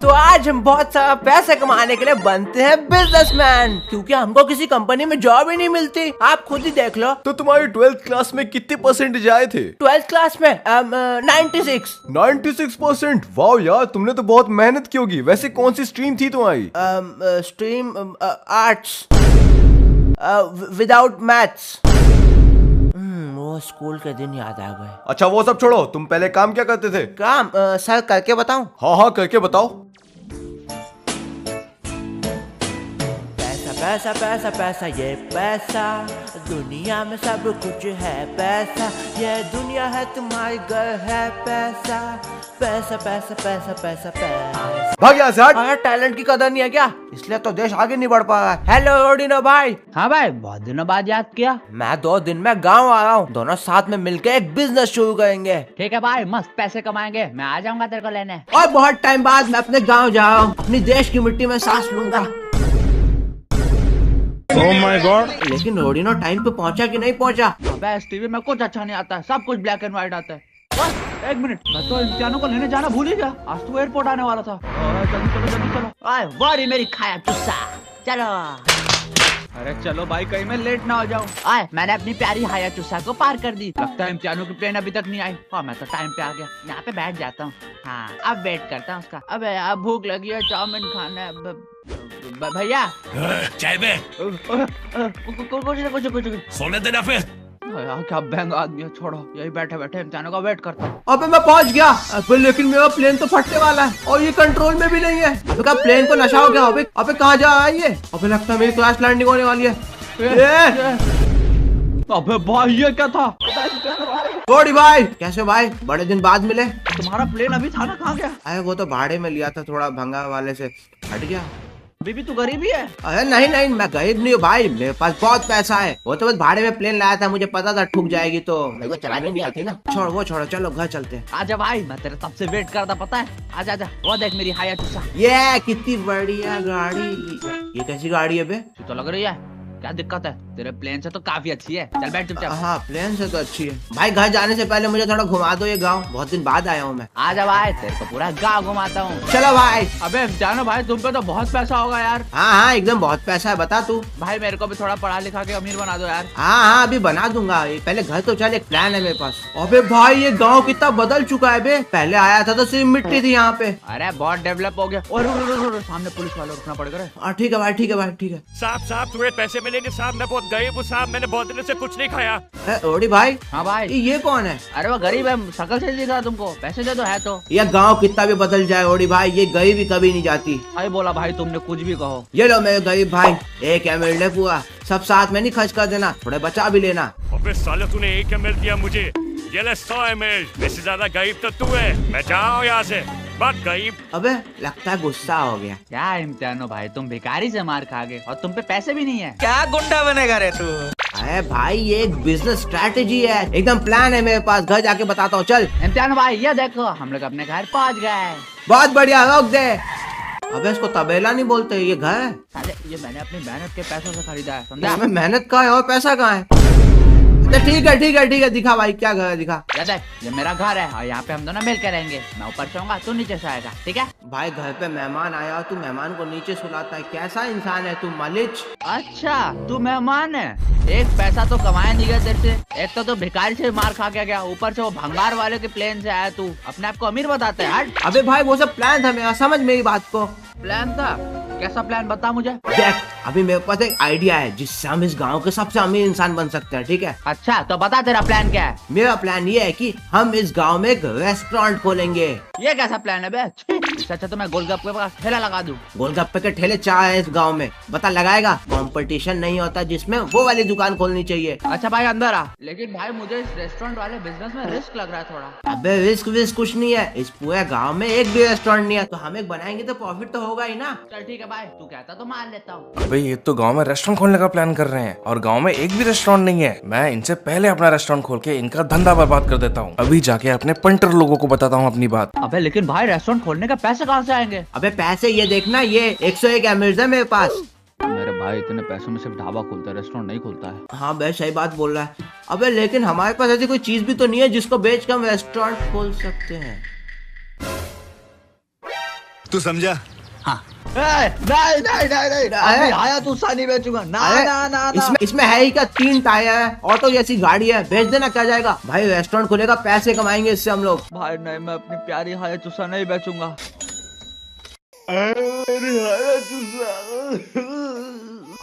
तो आज हम बहुत सारा पैसे कमाने के लिए बनते हैं बिजनेसमैन, क्योंकि हमको किसी कंपनी में जॉब ही नहीं मिलती। आप खुद ही देख लो। तो तुम्हारी 12th क्लास में कितने परसेंटेज आए थे? 12th क्लास में 96। 96%? वाह यार, तुमने तो बहुत मेहनत की होगी। वैसे कौन सी स्ट्रीम थी तुम्हारी? Stream arts without maths. वो स्कूल के दिन याद आ गए। अच्छा वो सब छोड़ो, तुम पहले काम क्या करते थे? काम सर करके बताऊं? हाँ करके बताओ। पैसा पैसा पैसा पैसा ये पैसा, दुनिया में सब कुछ है पैसा, ये दुनिया है तुम्हारी घर है पैसा, पैसा पैसा पैसा पैसा पैसा। भाग यहाँ से हट। अगर टैलेंट की कदर नहीं है क्या, इसलिए तो देश आगे नहीं बढ़ पा रहा है। हेलो रोडिनो भाई। हाँ भाई, बहुत दिनों बाद याद किया। मैं 2 दिन में गांव आ रहा हूँ, दोनों साथ में मिलकर एक बिजनेस शुरू करेंगे। ठीक है भाई, मस्त पैसे कमाएंगे, मैं आ जाऊंगा तेरे को लेने। और बहुत टाइम बाद मैं अपने गांव जा रहा हूँ, अपनी देश की मिट्टी में सांस लूंगा। Oh my God! लेकिन रोडिनो टाइम पे पहुंचा कि नहीं पहुंचा? अबे इस टीवी में कुछ अच्छा नहीं आता है, सब कुछ ब्लैक एंड व्हाइट आता है। बस एक मिनट, मैं तो इम्तिहानों को लेने जाना भूल ही गया। आज तो एयरपोर्ट आने वाला था। जल्दी चलो जल्दी चलो। आए वारी मेरी खाया चुस्सा, चलो। अरे चलो भाई, कहीं मैं लेट ना हो जाऊं। आए, मैंने अपनी प्यारी हाया चुस्सा को पार कर दी। लगता है इम्तिहानों की प्लेन अभी तक नहीं आई। हाँ मैं तो टाइम पे आ गया, यहाँ पे बैठ जाता हूँ। हाँ अब वेट करता हूँ उसका। अबे यार भूख लगी है, चाउमीन खाना है। भैया चाय में कुछ सोने देना फिर। यार क्या बैंग आदमी है, छोड़ो, यही बैठे बैठे इम्तिहानों का वेट करता हूँ। अबे मैं पहुंच गया, अबे लेकिन मेरा प्लेन तो फटने वाला है और ये कंट्रोल में भी नहीं है। अबे क्या प्लेन को नशा हो गया? अबे कहाँ जा रहा है ये? अबे लगता है मेरी क्लास लैंडिंग होने वाली है। अबे भाई ये क्या था? रोडी भाई, कैसे भाई? बड़े दिन बाद मिले। तुम्हारा प्लेन अभी था ना, कहाँ गया? अरे वो तो भाड़े में लिया था, थोड़ा भंगा वाले से हट गया। अभी भी तू गरीब ही है? अरे नहीं, मैं गरीब नहीं हूँ भाई, मेरे पास बहुत पैसा है। वो तो बस भाड़े में प्लेन लाया था, मुझे पता था ठुक जाएगी तो मेरे को चलाने नहीं आती ना। छोड़ो, चलो घर चलते हैं। आजा भाई, मैं तेरे तब से वेट करता, पता है। आजा वो देख मेरी हाया चुस्सा। ये कितनी बढ़िया गाड़ी। ये कैसी गाड़ी है बे? तो लग रही है, क्या दिक्कत है? तेरे प्लेन से तो काफी अच्छी है। चल बैठ चुपचाप। हाँ प्लेन से तो अच्छी है। भाई घर जाने से पहले मुझे थोड़ा घुमा दो ये गांव, बहुत दिन बाद आया हूँ मैं। आजा भाई, तेरे को पूरा गाँव घुमाता हूँ। चलो भाई। अबे जानो भाई, तुम पे तो बहुत पैसा होगा यार। हाँ एकदम बहुत पैसा है, बता तू। भाई मेरे को भी थोड़ा पढ़ा लिखा के अमीर बना दो यार। हाँ अभी बना दूंगा, पहले घर तो चल, एक प्लान है मेरे पास। अबे भाई ये गांव कितना बदल चुका है बे, पहले आया था तो सिर्फ मिट्टी थी यहाँ पे। अरे बहुत डेवलप हो गया। और सामने पुलिस वाले, रुकना पड़ेगा। ठीक है भाई, ठीक है। साहब थोड़े पैसे मिलेंगे साहब, मैं बहुत गरीब हूँ साहब, मैंने बहुत दिनों से कुछ नहीं खाया। रोडी भाई। हाँ भाई। ये कौन है? अरे वो गरीब है, शक्ल से दिख रहा तुमको, पैसे दे दो है तो। ये गांव कितना भी बदल जाए रोडी भाई, ये गरीबी कभी नहीं जाती। भाई बोला भाई, तुमने कुछ भी कहो। ये लो मेरे गरीब भाई, एक एमएल ले पूरा, सब साथ में नहीं खर्च कर देना, थोड़े बचा भी लेना। अबे साले तूने 1 ml दिया मुझे, ये ले 100 ml। वैसे ज्यादा गरीब तो तू है, मैं जा रहा हूँ यहाँ से, बात गरीब। अबे लगता है गुस्सा हो गया। क्या इम्तिहानो भाई, तुम भिखारी से मार खा गए और तुम पे पैसे भी नहीं है। क्या गुंडा बनेगा रे तू? अरे भाई ये एक बिजनेस स्ट्रेटेजी है, एकदम प्लान है मेरे पास, घर जाके बताता हूँ। चल इम्तिहानो भाई, ये देखो हम लोग अपने घर पहुँच गए। बहुत बढ़िया, रोक दे। अबे इसको तबेला नहीं बोलते, ये घर है। साले ये मैंने अपनी मेहनत के पैसों से खरीदा है, समझा? इसमें मेहनत कहाँ है और पैसा कहाँ है? ठीक है, दिखा भाई क्या घर है, दिखा। ये देख, ये मेरा घर है और यहाँ पे हम दोनों मिल के रहेंगे। मैं ऊपर सोऊंगा, तू नीचे सोएगा, ठीक है? भाई घर पे मेहमान आया और तू मेहमान को नीचे सुलाता है, कैसा इंसान है तू मलिच? अच्छा तू मेहमान है, एक पैसा तो कमाया नहीं गया तेरे से। एक तो भिखारी से मार खा के गया, ऊपर से वो भंगार वाले के प्लेन से आया। तू अपने आप को अमीर बताता है। हट। अबे भाई वो सब प्लान था मेरा, समझ मेरी बात को। प्लान था? कैसा प्लान, बता मुझे। देख अभी मेरे पास एक आइडिया है जिससे हम इस गांव के सबसे अमीर इंसान बन सकते हैं, ठीक है? अच्छा तो बता तेरा प्लान क्या है? मेरा प्लान ये है कि हम इस गांव में एक रेस्टोरेंट खोलेंगे। ये कैसा प्लान है बे? इससे अच्छा तो मैं गोलगप्पे का ठेला लगा दूं। गोलगप्पे के ठेले 4 है इस गांव में, बता लगाएगा? कंपटीशन नहीं होता जिसमें, वो वाली दुकान खोलनी चाहिए। अच्छा भाई अंदर आ। लेकिन भाई मुझे इस रेस्टोरेंट वाले बिजनेस में रिस्क लग रहा है थोड़ा। अबे रिस्क कुछ नहीं है, इस पूरे गांव में एक भी रेस्टोरेंट नहीं है, तो हम एक बनाएंगे तो प्रॉफिट तो होगा ही ना। चल ठीक है भाई, तू कहता तो मान लेता हूँ। अबे ये तो गांव में रेस्टोरेंट खोलने का प्लान कर रहे हैं और गांव में एक भी रेस्टोरेंट नहीं है। मैं इनसे पहले अपना रेस्टोरेंट खोल के इनका धंधा बर्बाद कर देता हूँ। अभी जाके अपने पंटर लोगों को बताता हूँ अपनी बात। अबे लेकिन भाई रेस्टोरेंट खोलने का पैसे कहाँ से आएंगे? अबे पैसे ये देखना, ये 101 एमएल है मेरे पास। मेरे भाई इतने पैसों में सिर्फ ढाबा खुलता है, रेस्टोरेंट नहीं खुलता है। हाँ भाई सही बात बोल रहा है। अबे लेकिन हमारे पास ऐसी कोई चीज भी तो नहीं है जिसको बेच कर हम रेस्टोरेंट खोल सकते हैं। तू समझा? हाँ। नहीं नहीं नहीं नहीं, अभी आया तू नहीं बेचूंगा ना ना ना ना। इसमें है ही क्या, 3 टायर है, ऑटो जैसी गाड़ी है, बेच देना, क्या जाएगा भाई, रेस्टोरेंट खुलेगा, पैसे कमाएंगे इससे हम लोग। भाई नहीं, मैं अपनी प्यारी हायाचुसा नहीं बेचूंगा।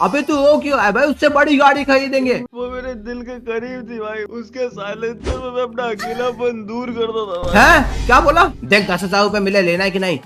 अबे तू वो क्यों है भाई, उससे बड़ी गाड़ी खरीदेंगे। वो मेरे दिल के करीब थी भाई, उसके साइलेंसर में मैं अपना अकेलापन दूर करता था भाई। हैं क्या बोला? देख 10,000 रुपए मिले, लेना है कि नहीं?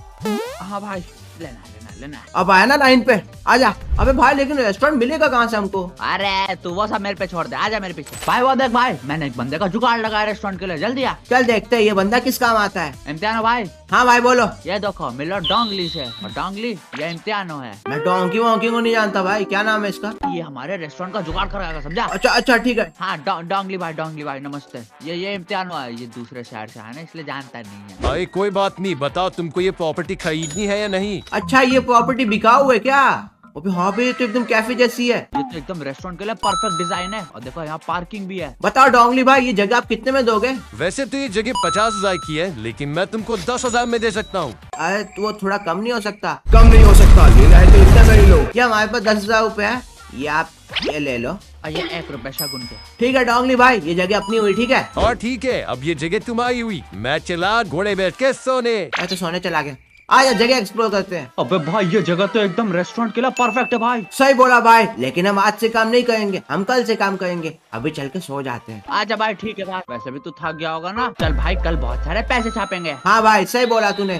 हाँ भाई, लेना लेना। अब आया ना लाइन पे, आजा। अबे भाई लेकिन रेस्टोरेंट मिलेगा कहाँ से हमको? अरे तू वो सब मेरे पे छोड़ दे, आजा मेरे पीछे। भाई वो देख भाई, मैंने एक बंदे का जुगाड़ लगाया रेस्टोरेंट के लिए, जल्दी आ। चल देखते हैं ये बंदा किस काम आता है। इम्तियानो भाई। हाँ भाई बोलो। ये देखो मिलो डोंगली से, और डोंगली ये इम्तियानो है। मैं डोंकी वोंकी को नहीं जानता भाई, क्या नाम है इसका? ये हमारे रेस्टोरेंट का जुगाड़ कराएगा, समझा? अच्छा अच्छा ठीक है। हाँ डोंगली भाई नमस्ते। ये इम्तियानो है, ये दूसरे शहर से है ना, इसलिए जानता नहीं है। भाई कोई बात नहीं, बताओ तुमको ये प्रॉपर्टी खरीदनी है या नहीं? अच्छा ये प्रॉपर्टी बिकाऊ है क्या? अबे हाँ भाई, ये तो एकदम कैफे जैसी है। ये तो एकदम रेस्टोरेंट के लिए परफेक्ट डिजाइन है, और देखो यहाँ पार्किंग भी है। बताओ डोंगली भाई, ये जगह आप कितने में दोगे? वैसे तो ये जगह 50,000 की है, लेकिन मैं तुमको 10,000 में दे सकता हूँ। अरे तो वो थोड़ा कम नहीं हो सकता? कम नहीं हो सकता, लेना है तो इतना में ही लो। क्या हमारे पास 10,000 रुपए है, ये आप ये ले लो। और ये 1 रुपए शगुन के। ठीक है डोंगली भाई, ये जगह अपनी हुई, ठीक है? और ठीक है, अब ये जगह तुम्हारी हुई, मैं चला घोड़े बैठ के सोने। मैं तो सोने चला गया। आज जगह एक्सप्लोर करते हैं। अबे भाई ये जगह तो एकदम रेस्टोरेंट के लिए परफेक्ट है भाई। सही बोला भाई, लेकिन हम आज से काम नहीं करेंगे, हम कल से काम करेंगे। अभी चल के सो जाते हैं। आजा भाई, ठीक है भाई, वैसे भी तू थक गया होगा ना। चल भाई, कल बहुत सारे पैसे छापेंगे। हाँ भाई सही बोला तूने।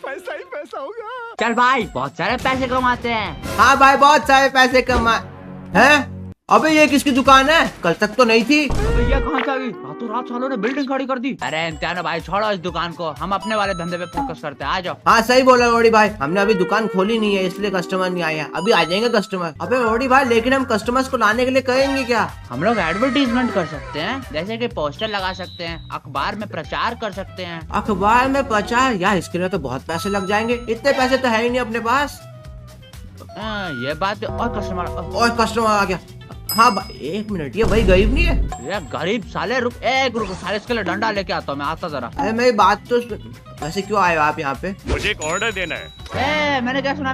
पैसा ही पैसा होगा। चल भाई, बहुत सारे पैसे कमाते हैं। हाँ भाई बहुत सारे पैसे कमा हैं। अबे ये किसकी दुकान है, कल तक तो नहीं थी। अबे ये कहाँ से आ गई? रातों रात सालों ने बिल्डिंग खड़ी कर दी। अरे इम्तियानो भाई छोड़ो इस दुकान को, हम अपने वाले धंधे पे फोकस करते हैं, आ जाओ। हाँ सही बोला रोडी भाई, हमने अभी दुकान खोली नहीं है, इसलिए कस्टमर नहीं आया, अभी आ जाएंगे कस्टमर। अबे रोडी भाई लेकिन हम कस्टमर्स को लाने के लिए करेंगे क्या? हम लोग एडवर्टीजमेंट कर सकते हैं, जैसे कि पोस्टर लगा सकते हैं, अखबार में प्रचार कर सकते हैं। अखबार में प्रचार? यार इसके लिए तो बहुत पैसे लग जाएंगे, इतने पैसे तो है ही नहीं अपने पास। ये बात। और कस्टमर आ गया। हाँ भाई 1 मिनट, ये भाई गरीब नहीं है? ये गरीब साले, रुक साले, इसके लिए डंडा लेके आता हूँ मैं, आता जरा। अरे मेरी बात तो वैसे क्यों आए हो आप यहाँ पे? मुझे एक ऑर्डर देना है। मैंने क्या सुना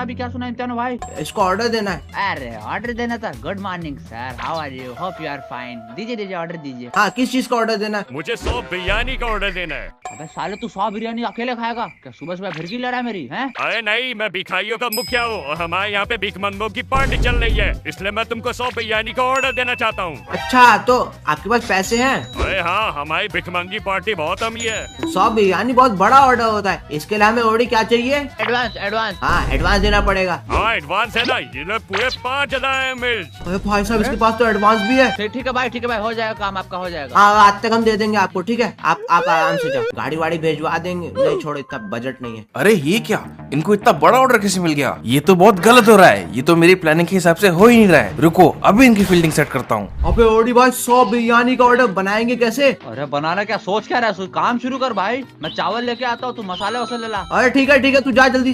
अभी क्या सुना इम्तियानो भाई? इसको ऑर्डर देना है। अरे ऑर्डर देना था। Good morning sir, how are you, hope you are fine. दीजिए ऑर्डर दीजिए। हाँ किस चीज का ऑर्डर देना है? मुझे 100 बिरयानी का ऑर्डर देना है। अबे साले तू 100 बिरयानी अकेले खाएगा क्या? सुबह सुबह फिर की लड़ा मेरी है? अरे नहीं, मैं भिखारियों का मुखिया हूँ और हमारे यहाँ पे भिखमंगों की पार्टी चल रही है, इसलिए मैं तुमको 100 बिरयानी का ऑर्डर देना चाहता हूँ। अच्छा तो आपके पास पैसे हैं? अरे हाँ, हमारी भिखमंगी पार्टी बहुत अमीर है। 100 बिरयानी बहुत बड़ा ऑर्डर होता है, इसके लिए हमें और क्या चाहिए? एडवांस। हाँ एडवांस देना पड़ेगा। हाँ एडवांस है ना, ये लो पूरे 5,000 मिर्च। अरे भाई साहब इसके पास तो एडवांस भी है। ठीक है भाई, हो जाएगा काम आपका, हो जाएगा। हाँ आज तक हम दे देंगे आपको, ठीक है? आप आराम से जाओ, गाड़ी वाड़ी भेजवा देंगे। नहीं छोड़ो, इतना बजट नहीं है। अरे ये क्या, इनको इतना बड़ा ऑर्डर कैसे मिल गया? ये तो बहुत गलत हो रहा है, ये तो मेरी प्लानिंग के हिसाब से हो ही नहीं रहा है। रुको अभी इनकी फील्डिंग सेट करता हूँ। अबे ओडी भाई 100 बिरयानी का ऑर्डर बनाएंगे कैसे? अरे बनाना क्या, सोच क्या रहा है, काम शुरू कर भाई। मैं चावल लेके आता हूँ, तू मसाले वसाले ला। अरे ठीक है तू जा जल्दी।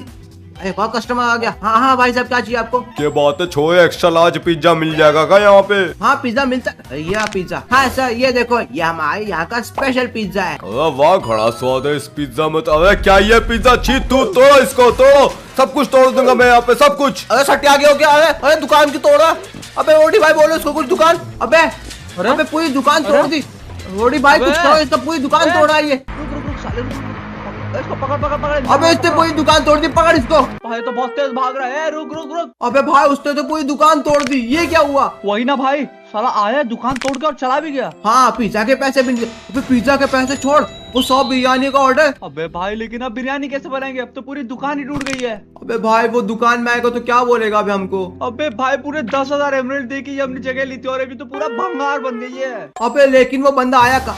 एक और कस्टमर आ गया। हाँ भाई साहब क्या चाहिए आपको? क्या बात है, छोड़ो एक्स्ट्रा लार्ज पिज्जा मिल जाएगा क्या यहाँ पे? हाँ पिज्जा मिलता है, ये पिज्जा। हाँ सर ये देखो, ये हमारे यहाँ का स्पेशल पिज्जा है। अरे वाह बड़ा स्वाद है इस पिज्जा में तो। अरे क्या ये पिज्जा, छी तू तोड़ो इसको, तोड़ो, सब कुछ तोड़ दूंगा मैं यहाँ पे, सब कुछ। अरे सट्टे आ गया हो क्या? अरे दुकान की तोड़ा। अबे ओडी भाई बोलो इसको कुछ, दुकान। अबे पूरी दुकान तोड़ दी। ओडी भाई कुछ करो, इसका पूरी दुकान तोड़ा ये। रुक साले, इसको पकड़। अबे इसने पूरी दुकान तोड़ दी, पकड़ इसको। भाई तो बहुत तेज भाग रहा है, रुक। अबे भाई उसने तो पूरी दुकान तोड़ दी, ये क्या हुआ? वही ना भाई, साला आया दुकान तोड़ के और चला भी गया। हाँ पिज्जा के पैसे भी। अबे पिज्जा के पैसे छोड़, वो 100 बिरयानी का ऑर्डर। अबे भाई लेकिन अब बिरयानी कैसे बनाएंगे, अब तो पूरी दुकान ही टूट गई है। अबे भाई वो दुकान में आएगा तो क्या बोलेगा अभी हमको? अबे भाई पूरे 10,000 एमराल्ड दे के हमने जगह ली थी, और अभी तो पूरा भंगार बन गई है। अबे लेकिन वो बंदा आया का?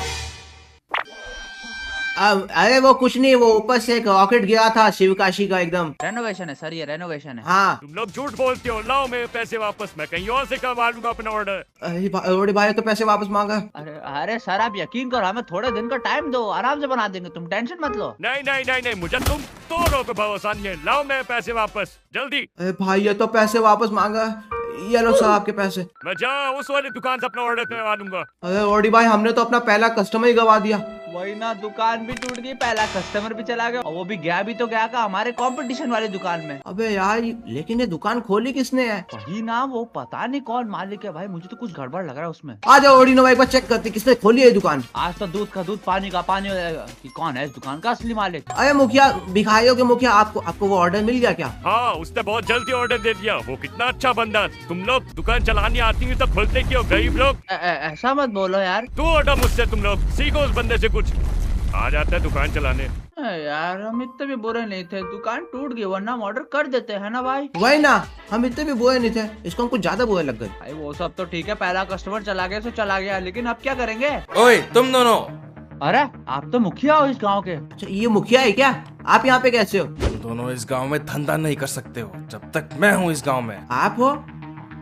अरे वो कुछ नहीं, वो ऊपर से एक रॉकेट गिरा था शिवकाशी का एकदम। रेनोवेशन है सर, ये रेनोवेशन है। हाँ तुम लोग झूठ बोलते हो, लाओ मेरे पैसे वापस, मैं कहीं और से करवा लूंगा अपना ऑर्डर। अरे भाई तो पैसे वापस मांगा। अरे सर आप यकीन करो, हमें थोड़े दिन का टाइम दो, आराम से बना देंगे, तुम टेंशन मत लो। नहीं, मुझे तुम तोड़ो पे भरोसा नहीं है, लाओ मेरे पैसे वापस जल्दी। अरे भाई ये तो पैसे वापस मांगा, ये लो सर आपके पैसे। मैं जाऊँ उस वाली दुकान से अपना ऑर्डर करवा लूंगा। अरे ओडी भाई हमने तो अपना पहला कस्टमर ही गवा दिया। वही ना, दुकान भी टूट गई, पहला कस्टमर भी चला गया, और वो भी गया भी तो गया का हमारे कंपटीशन वाली दुकान में। अबे यार लेकिन ये दुकान खोली किसने है? वही ना, वो पता नहीं कौन मालिक है भाई, मुझे तो कुछ गड़बड़ लग रहा है उसमें। आ जाओ ओडी नो एक बार चेक करते किसने खोली है दुकान। आज तो दूध का दूध पानी का पानी हो जाएगा कि कौन है इस दुकान का असली मालिक। अरे मुखिया, भिखारियों के मुखिया, आपको वो ऑर्डर मिल गया क्या? हाँ, उसने बहुत जल्दी ऑर्डर दे दिया। वो कितना अच्छा बंदा। तुम लोग दुकान चलानी आती है तो खोलते क्यों गरीब लोग? ऐसा मत बोलो यार। तू ऑर्डर मुझसे, तुम लोग सीखो उस बंदे से कुछ। आ जाता है दुकान चलाने। यार हम इतने भी बुरे नहीं थे, दुकान टूट गई, वरना हम ऑर्डर कर देते हैं ना भाई। वही ना, हम इतने भी बुरे नहीं थे, इसको हम कुछ ज्यादा बुरे लग गए। भाई वो सब तो ठीक है, पहला कस्टमर चला गया तो चला गया, लेकिन अब क्या करेंगे? ओए तुम दोनों, अरे आप तो मुखिया हो इस गांव के। अच्छा ये मुखिया है क्या? आप यहाँ पे कैसे हो? तुम दोनों इस गांव में धंधा नहीं कर सकते हो जब तक मैं हूँ इस गांव में। आप हो?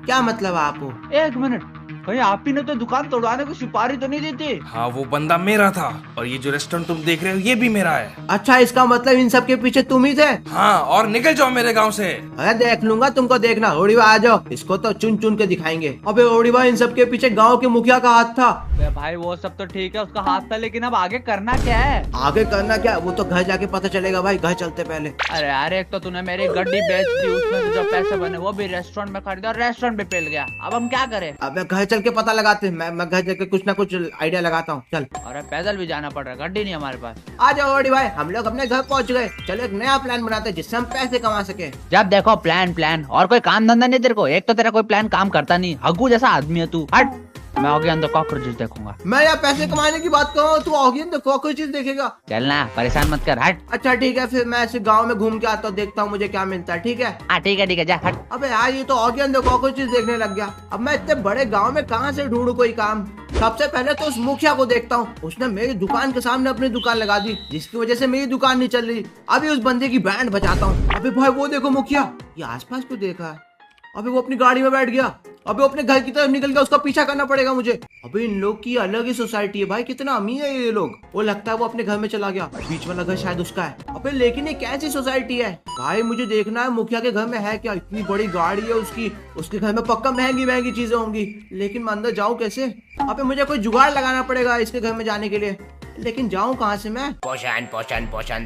क्या मतलब आप हो? एक मिनट, कहीं आप ही ने तो दुकान तोड़वाने को सुपारी तो नहीं दी थी? हाँ वो बंदा मेरा था, और ये जो रेस्टोरेंट तुम देख रहे हो ये भी मेरा है। अच्छा इसका मतलब इन सब के पीछे तुम ही थे? हाँ, और निकल जाओ मेरे गांव से। अरे देख लूंगा तुमको, देखना। ओडीबा आ जाओ, इसको तो चुन चुन के दिखाएंगे। अबे ओडीबा, इन सब के पीछे गांव के मुखिया का हाथ था। भाई वो सब तो ठीक है, उसका हाथ था, लेकिन अब आगे करना क्या है? आगे करना क्या, वो तो घर जाके पता चलेगा भाई। घर चलते पहले। अरे यार, एक तो तूने मेरी गड्डी बेच दी, उसमें से जो पैसे बने वो भी रेस्टोरेंट में खरीदा, रेस्टोरेंट भी पेल गया। अब हम क्या करें? अब घर चल के पता लगाते। मैं घर जाके कुछ ना कुछ आइडिया लगाता हूँ। चल। अरे पैदल भी जाना पड़ रहा है, गड्डी नहीं हमारे पास। आ जाओ ओडी भाई, हम लोग अपने घर पहुँच गए। चलो एक नया प्लान बनाते हैं जिससे हम पैसे कमा सके। जब देखो प्लान और कोई काम धंधा नहीं तेरे को। एक तो तेरा कोई प्लान काम करता नहीं, हग्गू जैसा आदमी है तू। हट, मैं आगे अंदर कॉकरोचेस देखूंगा। मैं यहाँ पैसे कमाने की बात कर रहा हूँ, तू ऑगियन तो कॉकरोचेस देखेगा। चलना, परेशान मत कर, हट। अच्छा ठीक है, फिर मैं ऐसे गांव में घूम के आता हूँ, देखता हूँ मुझे क्या मिलता है। ठीक है? हाँ ठीक है, जा हट। अबे यार ये तो ऑगियन तो कॉकरोचेस देखने लग गया। अब मैं इतने बड़े गांव में कहाँ से ढूंढूं कोई काम? सबसे पहले तो उस मुखिया को देखता हूँ। उसने मेरी दुकान के सामने अपनी दुकान लगा दी, जिसकी वजह से मेरी दुकान नहीं चल रही। अभी उस बंदे की बैंड बजाता हूँ। अबे भाई वो देखो मुखिया, ये आसपास क्यों देखा है? अबे वो अपनी गाड़ी में बैठ गया। अबे अपने घर की तरफ निकल गया, उसका पीछा करना पड़ेगा मुझे। अबे इन लोग की अलग ही सोसाइटी है भाई, कितना अमीर है ये लोग। वो लगता है वो अपने घर में चला गया, बीच वाला घर शायद उसका है। अबे लेकिन ये कैसी सोसाइटी है भाई? मुझे देखना है मुखिया के घर में है क्या। इतनी बड़ी गाड़ी है उसकी, उसके घर में पक्का महंगी चीजें होंगी, लेकिन मैं अंदर जाऊँ कैसे? अबे मुझे कोई जुगाड़ लगाना पड़ेगा इसके घर में जाने के लिए, लेकिन जाऊँ कहाँ से मैं? पोषण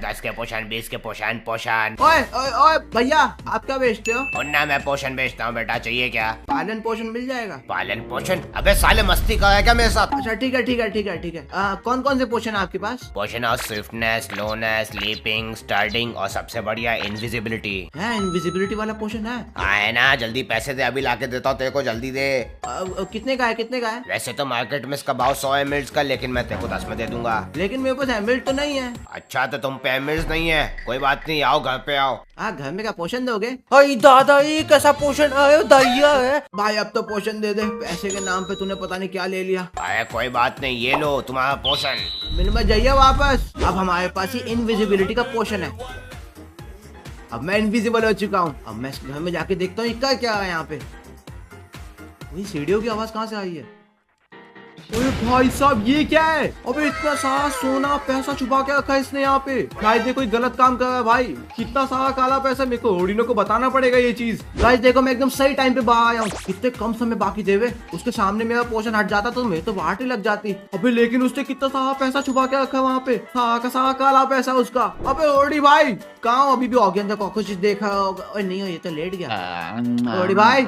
10 के पोषण, 20 के पोषण। ओए ओए ओए भैया, आप क्या बेचते हो? मुन्ना मैं पोषण बेचता हूँ बेटा, चाहिए क्या? पालन पोषण मिल जाएगा? पालन पोषण? अबे साले मस्ती कर रहा है क्या मेरे साथ? अच्छा ठीक है। कौन कौन से पोषण है आपके पास? पोषण और स्विफ्टनेस, स्लोनेस, लीपिंग, स्टार्टिंग और सबसे बढ़िया इनविजिबिलिटी है। इनविजिबिलिटी वाला पोषण है? है ना, जल्दी पैसे दे, अभी लाके देता हूँ तेरे को, जल्दी दे। कितने का है? वैसे तो मार्केट में इसका भाव 100 ml का, लेकिन मैं तेरे को 10 में दे दूंगा। लेकिन मेरे पास एमएल तो नहीं है। अच्छा तो तुम पे एमएल्स नहीं है, कोई बात नहीं, आओ घर पे आओ। घर में क्या पोषण दोगे? दादा ये कैसा पोषण है? दैया है भाई, अब तो पोषण दे दे। पैसे के नाम पे तूने पता नहीं क्या ले लिया। अरे कोई बात नहीं, ये लो तुम्हारा पोषण। मिल में जाइए वापस। अब हमारे पास ही इनविजिबिलिटी का पोषण है। अब मैं इनविजिबल हो चुका हूँ। अब मैं घर में जाके देखता हूँ इसका क्या है यहाँ पे। वही सीढ़ियों की आवाज कहाँ से आई है? अरे भाई साहब ये क्या है? अबे इतना सारा सोना पैसा छुपा के रखा है इसने यहाँ पे। शायद कोई गलत काम कर रहा है भाई। कितना सारा काला पैसा, मेरे को ओडिनो को बताना पड़ेगा ये चीज। गाइस देखो मैं एकदम सही टाइम पे बाहर आया हूँ। कितने कम समय बाकी देवे, उसके सामने मेरा पोषण हट जाता तो मेरे तो वाट ही लग जाती। अबे लेकिन उसने कितना सारा पैसा छुपा के रखा है वहाँ पे, सारा का सारा काला पैसा उसका। अबे ओडी भाई कहाँ? अभी भी ऑगियन का कुछ देखा होगा? नहीं हो, ये तो लेट गया। ओडी भाई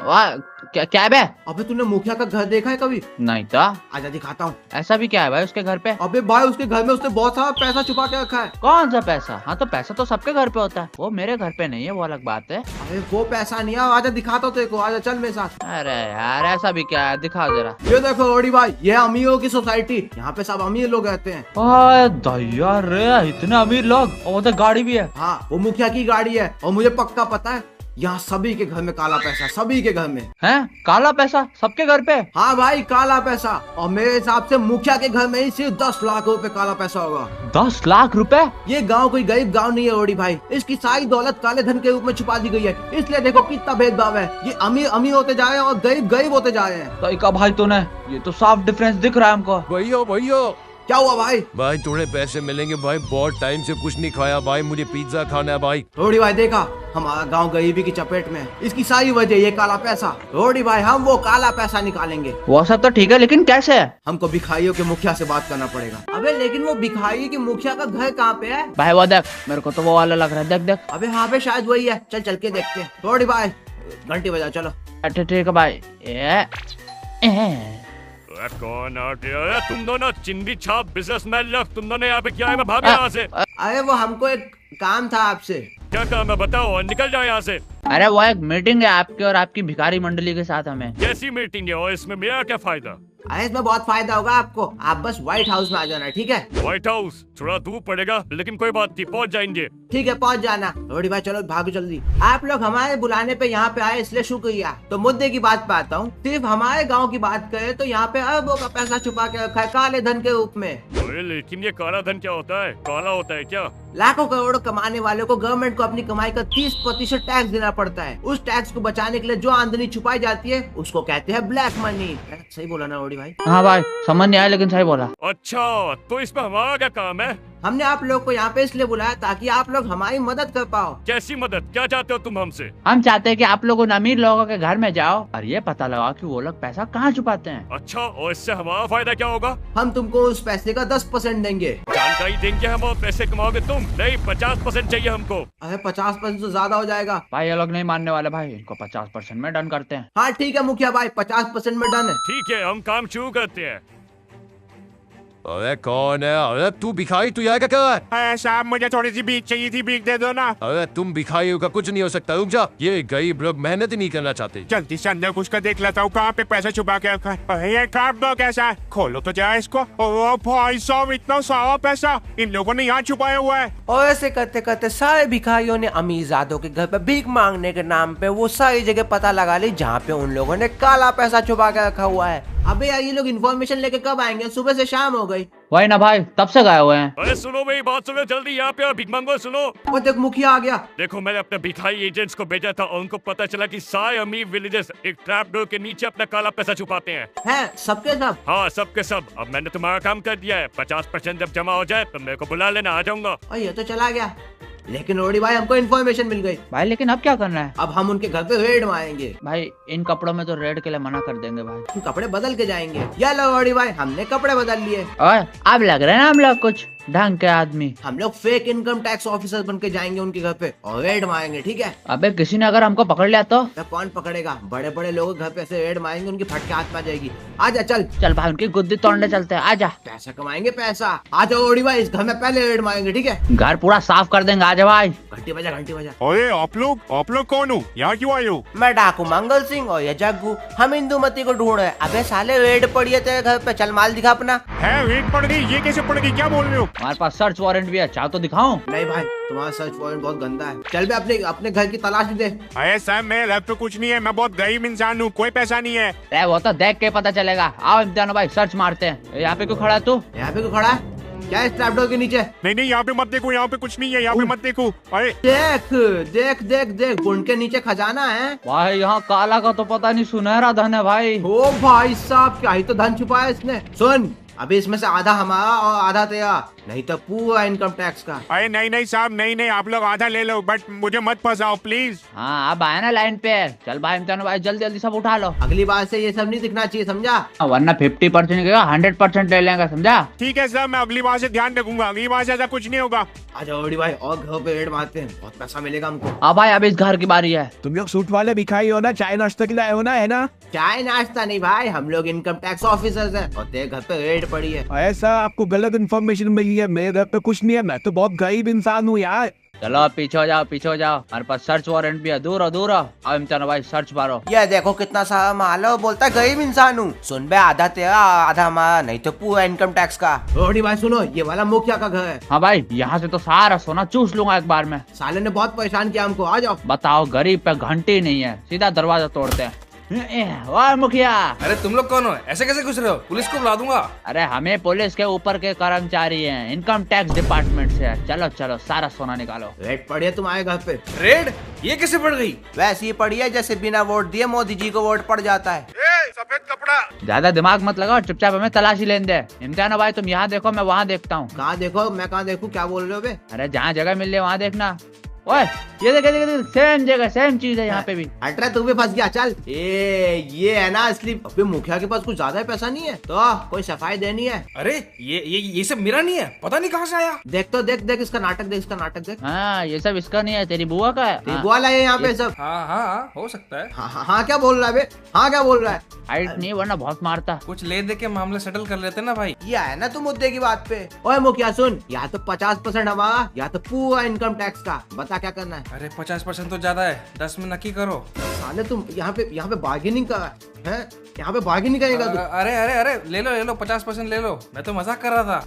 क्या है बे? अबे तूने मुखिया का घर देखा है कभी? नहीं तो आजा दिखाता हूँ। ऐसा भी क्या है भाई उसके घर पे? अबे भाई उसके घर में उसने बहुत सारा पैसा छुपा के रखा है। कौन सा पैसा? हाँ तो पैसा तो सबके घर पे होता है, वो मेरे घर पे नहीं है, वो अलग बात है। अरे वो पैसा नहीं है, आजा दिखाता हूँ तेरे को, आजा चल मेरे साथ। अरे यार ऐसा भी क्या है, दिखाओ जरा। ये देखो ओडी भाई, ये अमीरों की सोसाइटी, यहाँ पे सब अमीर लोग रहते हैं। दया रे, इतने अमीर लोग, और उधर गाड़ी भी है। हाँ वो मुखिया की गाड़ी है, और मुझे पक्का पता है यहाँ सभी के घर में काला पैसा, सभी के घर में है काला पैसा, सबके घर पे। हाँ भाई काला पैसा, और मेरे हिसाब से मुखिया के घर में ही सिर्फ 10 लाख रुपए काला पैसा होगा। 10 लाख रुपए? ये गांव कोई गरीब गांव नहीं है ओडी भाई, इसकी सारी दौलत काले धन के रूप में छुपा दी गई है। इसलिए देखो कितना भेदभाव है, ये अमीर अमीर होते जा रहे हैं और गरीब गरीब होते जा रहे हैं। सही कहा भाई तूने, ये तो साफ डिफरेंस दिख रहा है हमको। भैया क्या हुआ भाई? भाई थोड़े पैसे मिलेंगे भाई, बहुत टाइम से कुछ नहीं खाया भाई, मुझे पिज्जा खाना है भाई। रोडी भाई देखा, हमारा गांव गरीबी की चपेट में है। इसकी सारी वजह ये काला पैसा। रोडी भाई हम वो काला पैसा निकालेंगे। वो सब तो ठीक है, लेकिन कैसे? हमको भिखारियों के मुखिया से बात करना पड़ेगा। अबे लेकिन वो भिखारी की मुखिया का घर कहाँ पे है? भाई वो देख, मेरे को तो वो वाला लग रहा है, देख देख। अबे हाँ पे शायद वही है, चल के देखते हैं। रोडी भाई घंटी बजा चलो। अच्छा ठीक है भाई। कौन आ गया? अरे तुम दोनों चिंदी छाप बिजनेसमैन लोग, तुम दोनों यहाँ पे क्या है? मैं भाग यहाँ से। अरे वो हमको एक काम था आपसे। क्या काम है बताओ, और निकल जाओ यहाँ से। अरे वो एक मीटिंग है आपकी और आपकी भिखारी मंडली के साथ हमें। कैसी मीटिंग है और इसमें मेरा क्या फायदा? अरे इसमें बहुत फायदा होगा आपको। आप बस व्हाइट हाउस में आ जाना, ठीक है? व्हाइट हाउस थोड़ा दूर पड़ेगा, लेकिन कोई बात नहीं, पहुँच जाएंगे। ठीक है पहुंच जाना। रोडी भाई चलो भागो जल्दी। आप लोग हमारे बुलाने पे यहाँ पे आए इसलिए शुक्रिया। तो मुद्दे की बात पे आता हूँ। सिर्फ हमारे गांव की बात करें तो यहाँ पे अरबों का पैसा छुपा के रखा है काले धन के रूप में। अरे लेकिन ये काला धन क्या होता है? काला होता है क्या? लाखों करोड़ों कमाने वालों को गवर्नमेंट को अपनी कमाई का 30% टैक्स देना पड़ता है। उस टैक्स को बचाने के लिए जो आमदनी छुपाई जाती है उसको कहते हैं ब्लैक मनी। सही बोला ना रोडी भाई? हाँ भाई समझ नहीं आया, लेकिन सही बोला। अच्छा तो इसमें हमारा क्या काम है? हमने आप लोग को यहाँ पे इसलिए बुलाया ताकि आप लोग हमारी मदद कर पाओ। कैसी मदद? क्या चाहते हो तुम हमसे? हम चाहते हैं कि आप लोग उन अमीर लोगों के घर में जाओ और ये पता लगाओ कि वो लोग पैसा कहाँ छुपाते हैं। अच्छा, और इससे हमारा फायदा क्या होगा? हम तुमको उस पैसे का 10% देंगे। जानकारी देंगे हम और पैसे कमाओगे तुम? नहीं, 50% चाहिए हमको। अरे 50% तो ज्यादा हो जाएगा। भाई ये लोग नहीं मानने वाले भाई, इनको 50% में डन करते हैं। हाँ ठीक है मुखिया भाई, 50% में डन है। ठीक है, हम काम शुरू करते हैं। अरे कौन है? अरे तू भिखारी, तू यहाँ क्या कर रहा है? अरे साहब मुझे थोड़ी सी भीख चाहिए थी, भीख दे दो ना। अरे तुम भिखारियों का कुछ नहीं हो सकता, रुक जा। ये गरीब लोग मेहनत ही नहीं करना चाहते। जल्दी से अंदर घुस कर देख लेता हूँ कहाँ पे पैसा छुपा के रखा है। अरे ये कार्ड दो कैसा है? खोलो तो जरा इसको। ओ भाई साहब इतना सारा पैसा इन लोगों ने यहाँ छुपाया हुआ है। और ऐसे करते करते सारे भिखारियों ने अमीरजादों के घर पे भीख मांगने के नाम पे वो सारी जगह पता लगा ली जहाँ पे उन लोगों ने काला पैसा छुपा के रखा हुआ है। अबे यार ये लोग इन्फॉर्मेशन लेके कब आएंगे? सुबह से शाम हो गई। वही ना भाई, तब से गए हुए हैं। अरे सुनो मेरी बात सुनो, जल्दी यहाँ पे भीख मांगो। सुनो, और देख मुखिया आ गया। देखो मैंने अपने भिखारी एजेंट्स को भेजा था और उनको पता चला कि सारे अमीर विलेजेस एक ट्रैप डोर के नीचे अपना काला पैसा छुपाते हैं। हैं सबके सब? हाँ सबके सब। अब मैंने तुम्हारा काम कर दिया है, 50% जब जमा हो जाए तो मेरे को बुला लेना, आ जाऊंगा। और ये तो चला गया। लेकिन रोडी भाई हमको इन्फॉर्मेशन मिल गई। भाई लेकिन अब क्या करना है? अब हम उनके घर पे रेड मारेंगे। भाई इन कपड़ों में तो रेड के लिए मना कर देंगे भाई। हम कपड़े बदल के जाएंगे। या लो रोडी भाई हमने कपड़े बदल लिए। और अब लग रहे हैं ना हम लोग कुछ ढंग के आदमी। हम लोग फेक इनकम टैक्स ऑफिसर बन के जाएंगे उनके घर पे और रेड मारेंगे, ठीक है? अबे किसी ने अगर हमको पकड़ लिया तो कौन पकड़ेगा? बड़े बड़े लोगों के घर पे ऐसे रेड मारेंगे, उनकी फटके हाथ में आ जाएगी। आजा चल चल भाई, उनकी गुद्दी तोड़ने चलते हैं, आजा। पैसा कमाएंगे पैसा। आजा रोडी भाई इस घर में पहले रेड मारेंगे, ठीक है? घर पूरा साफ कर देंगे, आजा भाई। घंटी बजा घंटी बजा। अरे आप लोग कौन हो? यहाँ क्यों आए हो? मैं डाकू मंगल सिंह और ये जग्गू, हम इंदुमती को ढूंढ रहे। अबे साले रेड पड़ी है तेरे घर पे, चल माल दिखा अपना। है रेड पड़ गई? ये कैसे पड़ गई? क्या बोल रहे हो? हमारे पास सर्च वारंट भी है, चाहो तो दिखाऊं? नहीं भाई तुम्हारा सर्च वारंट बहुत गंदा है। चल बे अपने घर की तलाश दे। अरे साहब मेरे घर पे कुछ नहीं है, मैं बहुत गरीब इंसान हूँ, कोई पैसा नहीं है। अरे वो तो देख के पता चलेगा। आओ इम्तिहान भाई, सर्च मारते हैं। यहाँ पे क्यों खड़ा है तू? यहाँ पे क्यों खड़ा है? क्या है ट्रैपडोर के नीचे? नहीं यहाँ पे मत देखो, यहाँ पे कुछ नहीं है, यहाँ पे मत देखो। अरे देख देख देख देख, बुन के नीचे खजाना है भाई। यहाँ काला का तो पता नहीं, सुनहरा धन है भाई। ओ भाई साहब क्या ही तो धन छुपाया इसने। सुन अभी इसमें से आधा हमारा और आधा तेरा, नहीं तो पूरा इनकम टैक्स का। अरे नहीं साहब नहीं, आप लोग आधा ले लो, बट मुझे मत फंसाओ प्लीज। हाँ अब आया ना लाइन पे। चल भाई इम्तिहान भाई जल्दी जल्दी सब उठा लो। अगली बार से ये सब नहीं दिखना चाहिए, समझा? वरना 50% का 100% ले लेंगे, समझा? ठीक है सर, मैं अगली बार से ध्यान रखूंगा, अगली बार से ऐसा कुछ नहीं होगा। आजा ओडी भाई और घर पे रेड मारते हैं, बहुत पैसा मिलेगा हमको। अब भाई अब इस घर की बारी है। तुम लोग सूट वाले भिखारी हो ना, चाय नाश्ता के लाए हो ना, है ना? चाय नाश्ता नहीं भाई, हम लोग इनकम टैक्स ऑफिसर्स हैं और तेरे घर पे रेड पड़ी है। ऐसा आपको गलत इन्फॉर्मेशन मिली है, मेरे घर पे कुछ नहीं है, मैं तो बहुत गरीब इंसान हूँ यार। चलो पीछे हो जाओ, पीछे हो जाओ। हमारे पास सर्च वारंट भी है, दूर हो दूर हो। अब इम्तिहान भाई सर्च मारो। ये देखो कितना सारा माल है, बोलता है गरीब इंसान हूँ। सुन बे आधा तेरा आधा हमारा, नहीं तो पूरा इनकम टैक्स का। रोडी भाई सुनो, ये वाला मुखिया का घर है। हाँ भाई यहाँ से तो सारा सोना चूस लूंगा एक बार में। साले ने बहुत परेशान किया हमको, आ जाओ। बताओ गरीब पे घंटी नहीं है, सीधा दरवाजा तोड़ते हैं। वाह मुखिया। अरे तुम लोग कौन हो? ऐसे कैसे घुस रहे हो? पुलिस को बुला दूंगा। अरे हमें पुलिस के ऊपर के कर्मचारी हैं, इनकम टैक्स डिपार्टमेंट से। चलो चलो सारा सोना निकालो। रेड पड़ी है तुम्हारे घर पे। रेड? ये कैसे पड़ गई? वैसे ही पड़ी है जैसे बिना वोट दिए मोदी जी को वोट पड़ जाता है। सफेद कपड़ा। ज्यादा दिमाग मत लगाओ, चुपचाप हमें तलाशी लेने दे। इम्तियान भाई तुम यहाँ देखो, मैं वहाँ देखता हूँ। कहाँ देखो? मैं कहाँ देखूँ? क्या बोल रहे हो बे? अरे जहाँ जगह मिल रही वहाँ देखना। ओए ये देख सेम जगह सेम चीज है यहाँ पे भी। हट रहा, तू भी फंस गया। चल ये है ना असली। अबे मुखिया के पास कुछ ज्यादा पैसा नहीं है तो कोई सफाई देनी है। अरे ये सब मेरा नहीं है, पता नहीं कहाँ से आया। देख तो देख इसका नाटक देख, इसका नाटक देख। हाँ ये सब इसका नहीं है, तेरी बुआ का है। तेरी बुआ लाए यहाँ पे सब। हाँ हो सकता है। हाँ क्या बोल रहा है बे? हाँ क्या बोल रहा है? हाइट नहीं वरना बहुत मारता। कुछ ले दे के मामला सेटल कर लेते ना भाई। ये है ना तू मुद्दे की बात पे। ओए मुखिया सुन, या तो 50% हमारा या तो पूरा इनकम टैक्स का। बता क्या करना है? अरे 50% तो ज्यादा है, 10 में नक्की करो। साले तुम यहाँ पे बार्गेनिंग कर है? यहाँ पे बार्गेनिंग करेगा तू? अरे ले लो 50% ले लो, मैं तो मजाक कर रहा था।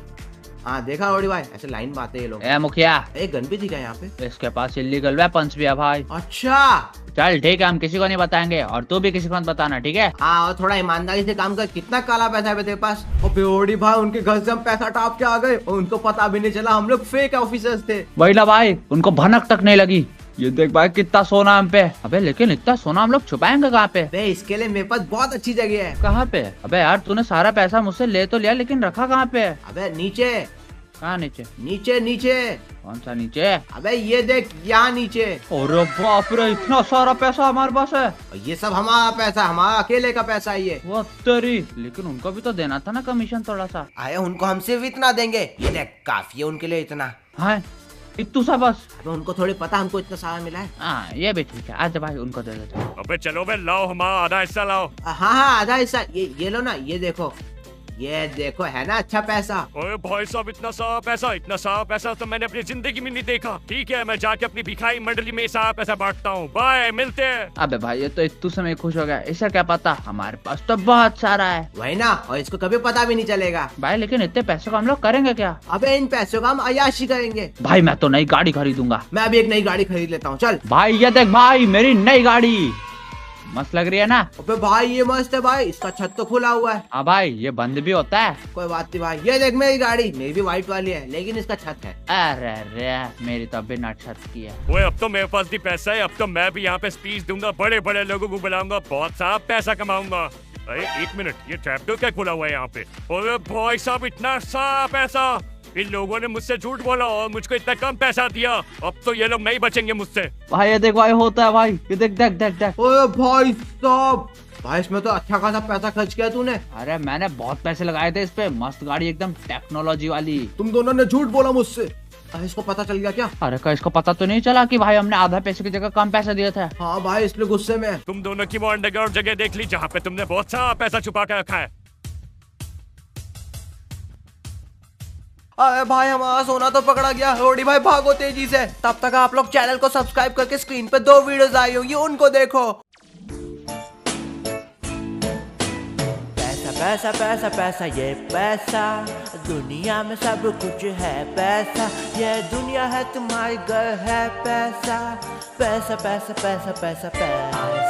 हाँ देखा ओडी भाई, ऐसे लाइन बातें ये लोग। ए मुखिया, एक गन भी थी क्या यहाँ पे? इसके पास इलीगल वेपन्स भी है भाई। अच्छा चल ठीक है, हम किसी को नहीं बताएंगे और तू भी किसी को मत बताना, ठीक है? हाँ और थोड़ा ईमानदारी से काम कर। कितना काला पैसा है तेरे पास? और ओडी भाई उनके घर से हम पैसा टाप के आ गए और उनको पता भी नहीं चला हम लोग फेक ऑफिसर्स थे। वही ना भाई, उनको भनक तक नहीं लगी। ये देख भाई कितना सोना हम पे। अबे लेकिन इतना सोना हम लोग छुपाएंगे कहाँ पे? बे इसके लिए मेरे पास बहुत अच्छी जगह है। कहाँ पे? अबे यार तूने सारा पैसा मुझसे ले तो लिया, लेकिन रखा कहाँ पे? अबे नीचे। कहाँ नीचे? नीचे। कौन सा नीचे? अबे ये देख यहाँ नीचे। अरे बाप रे, इतना सारा पैसा हमारे पास है। ये सब हमारा पैसा, हमारा अकेले का पैसा है ये। वो तेरी, लेकिन उनको भी तो देना था ना कमीशन थोड़ा सा। आए उनको हमसे भी इतना देंगे? ये देख काफी है उनके लिए इतना। हाँ इतू सा बस। अबे उनको थोड़ी पता हमको इतना सारा मिला है। हाँ ये भी ठीक है, आज भाई उनको दे देते। अबे चलो बे, लाओ हमारा आधा हिस्सा लाओ। हाँ आधा हिस्सा ये लो ना। ये देखो है ना अच्छा पैसा। ओए भाई साहब, इतना सारा पैसा तो मैंने अपनी जिंदगी में नहीं देखा। ठीक है, मैं जाके अपनी भिखारी मंडली में सारा पैसा बांटता हूँ। बाय, मिलते हैं। अबे भाई ये तो इतू से मैं खुश हो गया, इसे क्या पता, हमारे पास तो बहुत सारा है। वही ना, और इसको कभी पता भी नहीं चलेगा। भाई लेकिन इतने पैसों का हम लोग करेंगे क्या? अबे इन पैसों का हम अय्याशी करेंगे। भाई मैं तो नई गाड़ी खरीदूंगा। मैं अभी एक नई गाड़ी खरीद लेता हूँ। चल भाई ये देख भाई, मेरी नई गाड़ी मस्त लग रही है ना? अबे भाई ये मस्त है भाई, इसका छत तो खुला हुआ है। हाँ भाई ये बंद भी होता है। कोई बात नहीं भाई। ये देख मेरी गाड़ी, मेरी भी व्हाइट वाली है लेकिन इसका छत है। अरे मेरी तो बिना छत की है। ओए अब तो मेरे पास भी पैसा है, अब तो मैं भी यहाँ पे स्पीच दूंगा, बड़े बड़े लोगों को बुलाऊंगा, बहुत सारा पैसा कमाऊंगा। अरे एक मिनट, ये ट्रैपडोर क्या खुला हुआ है यहाँ पे? अरे भाई साहब, इतना सारा पैसा! इन लोगों ने मुझसे झूठ बोला और मुझको इतना कम पैसा दिया। अब तो ये लोग नहीं बचेंगे मुझसे। भाई ये देख भाई, होता है भाई, ये देख। ओए भाई साहब, भाई इसमें तो अच्छा खासा पैसा खर्च किया तूने। अरे मैंने बहुत पैसे लगाए थे इस पे, मस्त गाड़ी एकदम टेक्नोलॉजी वाली। तुम दोनों ने झूठ बोला मुझसे। इसको पता चल गया क्या? अरे का इसको पता तो नहीं चला कि भाई हमने आधा पैसे की जगह कम पैसे दिए थे? हाँ भाई इसलिए गुस्से में। तुम दोनों की वो अंडरग्राउंड जगह देख ली जहाँ पे तुमने बहुत सारा पैसा छुपा के रखा है। अरे भाई हमारा सोना तो पकड़ा गया। रोडी भाई भागो तेजी से। तब तक आप लोग चैनल को सब्सक्राइब करके स्क्रीन पे 2 वीडियोस आई होंगी, उनको देखो। पैसा पैसा पैसा ये पैसा, दुनिया में सब कुछ है पैसा। ये दुनिया है तुम्हारी घर है पैसा। पैसा पैसा पैसा पैसा पैसा।